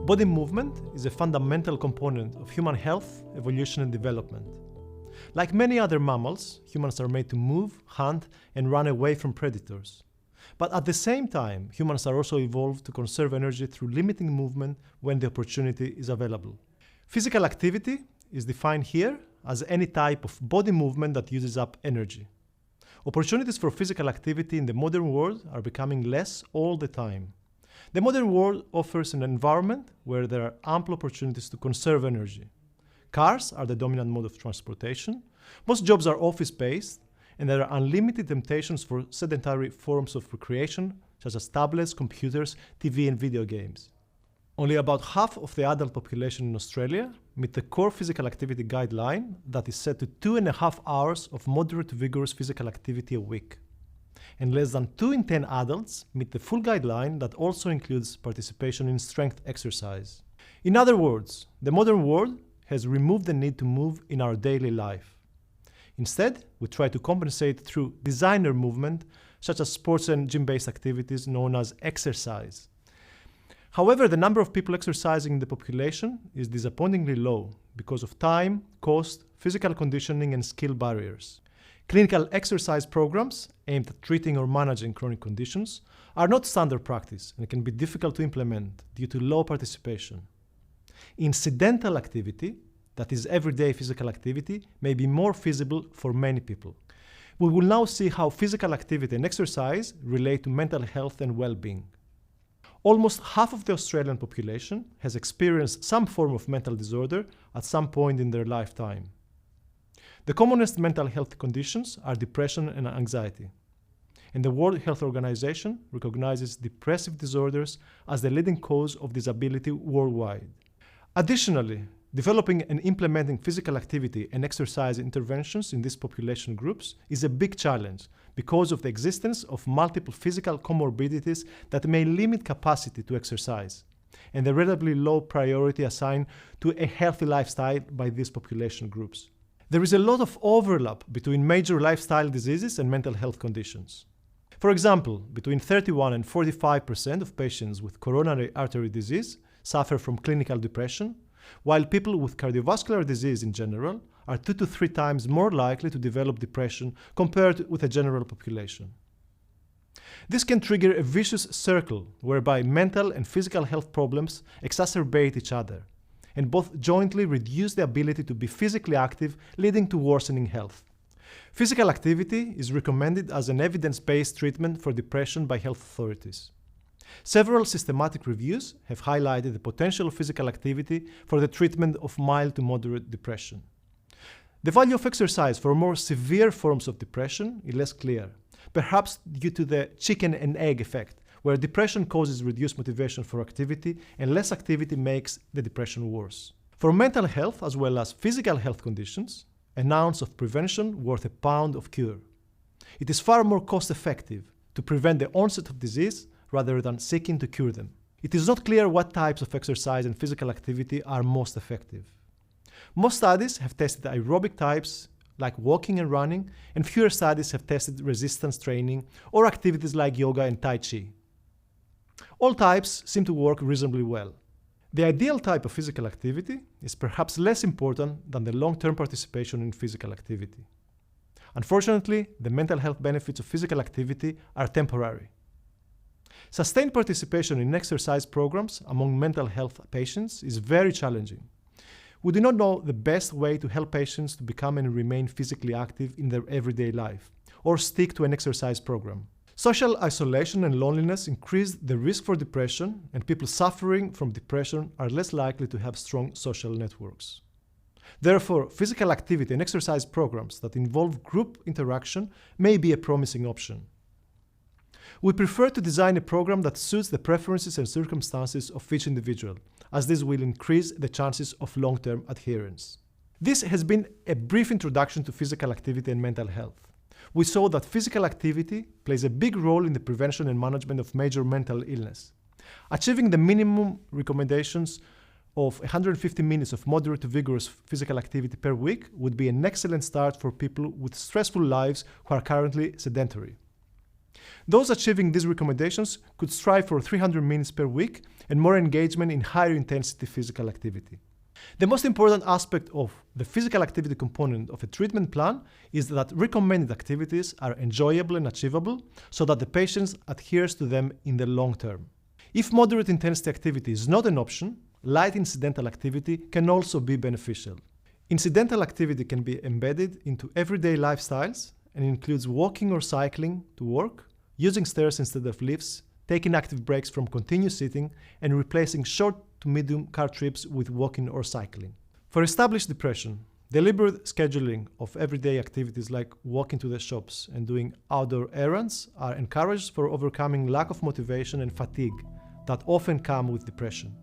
Body movement is a fundamental component of human health, evolution, and development. Like many other mammals, humans are made to move, hunt, and run away from predators. But at the same time, humans are also evolved to conserve energy through limiting movement when the opportunity is available. Physical activity is defined here as any type of body movement that uses up energy. Opportunities for physical activity in the modern world are becoming less all the time. The modern world offers an environment where there are ample opportunities to conserve energy. Cars are the dominant mode of transportation. Most jobs are office-based, and there are unlimited temptations for sedentary forms of recreation, such as tablets, computers, TV, and video games. Only about half of the adult population in Australia meet the core physical activity guideline that is set to 2.5 hours of moderate to vigorous physical activity a week. And less than 2 in 10 adults meet the full guideline that also includes participation in strength exercise. In other words, the modern world has removed the need to move in our daily life. Instead, we try to compensate through designer movement, such as sports and gym-based activities known as exercise. However, the number of people exercising in the population is disappointingly low because of time, cost, physical conditioning, and skill barriers. Clinical exercise programs aimed at treating or managing chronic conditions are not standard practice and can be difficult to implement due to low participation. Incidental activity, that is everyday physical activity, may be more feasible for many people. We will now see how physical activity and exercise relate to mental health and well-being. Almost half of the Australian population has experienced some form of mental disorder at some point in their lifetime. The commonest mental health conditions are depression and anxiety. And the World Health Organization recognizes depressive disorders as the leading cause of disability worldwide. Additionally, developing and implementing physical activity and exercise interventions in these population groups is a big challenge because of the existence of multiple physical comorbidities that may limit capacity to exercise, and the relatively low priority assigned to a healthy lifestyle by these population groups. There is a lot of overlap between major lifestyle diseases and mental health conditions. For example, between 31 and 45% of patients with coronary artery disease suffer from clinical depression, while people with cardiovascular disease in general are 2 to 3 times more likely to develop depression compared with a general population. This can trigger a vicious circle whereby mental and physical health problems exacerbate each other, and both jointly reduce the ability to be physically active, leading to worsening health. Physical activity is recommended as an evidence-based treatment for depression by health authorities. Several systematic reviews have highlighted the potential of physical activity for the treatment of mild to moderate depression. The value of exercise for more severe forms of depression is less clear, perhaps due to the chicken and egg effect, where depression causes reduced motivation for activity and less activity makes the depression worse. For mental health as well as physical health conditions, an ounce of prevention worth a pound of cure. It is far more cost-effective to prevent the onset of disease rather than seeking to cure them. It is not clear what types of exercise and physical activity are most effective. Most studies have tested aerobic types like walking and running, and fewer studies have tested resistance training or activities like yoga and Tai Chi. All types seem to work reasonably well. The ideal type of physical activity is perhaps less important than the long-term participation in physical activity. Unfortunately, the mental health benefits of physical activity are temporary. Sustained participation in exercise programs among mental health patients is very challenging. We do not know the best way to help patients to become and remain physically active in their everyday life, or stick to an exercise program. Social isolation and loneliness increase the risk for depression, and people suffering from depression are less likely to have strong social networks. Therefore, physical activity and exercise programs that involve group interaction may be a promising option. We prefer to design a program that suits the preferences and circumstances of each individual, as this will increase the chances of long-term adherence. This has been a brief introduction to physical activity and mental health. We saw that physical activity plays a big role in the prevention and management of major mental illness. Achieving the minimum recommendations of 150 minutes of moderate to vigorous physical activity per week would be an excellent start for people with stressful lives who are currently sedentary. Those achieving these recommendations could strive for 300 minutes per week and more engagement in higher intensity physical activity. The most important aspect of the physical activity component of a treatment plan is that recommended activities are enjoyable and achievable so that the patient adheres to them in the long term. If moderate intensity activity is not an option, light incidental activity can also be beneficial. Incidental activity can be embedded into everyday lifestyles and includes walking or cycling to work, using stairs instead of lifts, taking active breaks from continuous sitting, and replacing short to medium car trips with walking or cycling. For established depression, deliberate scheduling of everyday activities like walking to the shops and doing outdoor errands are encouraged for overcoming lack of motivation and fatigue that often come with depression.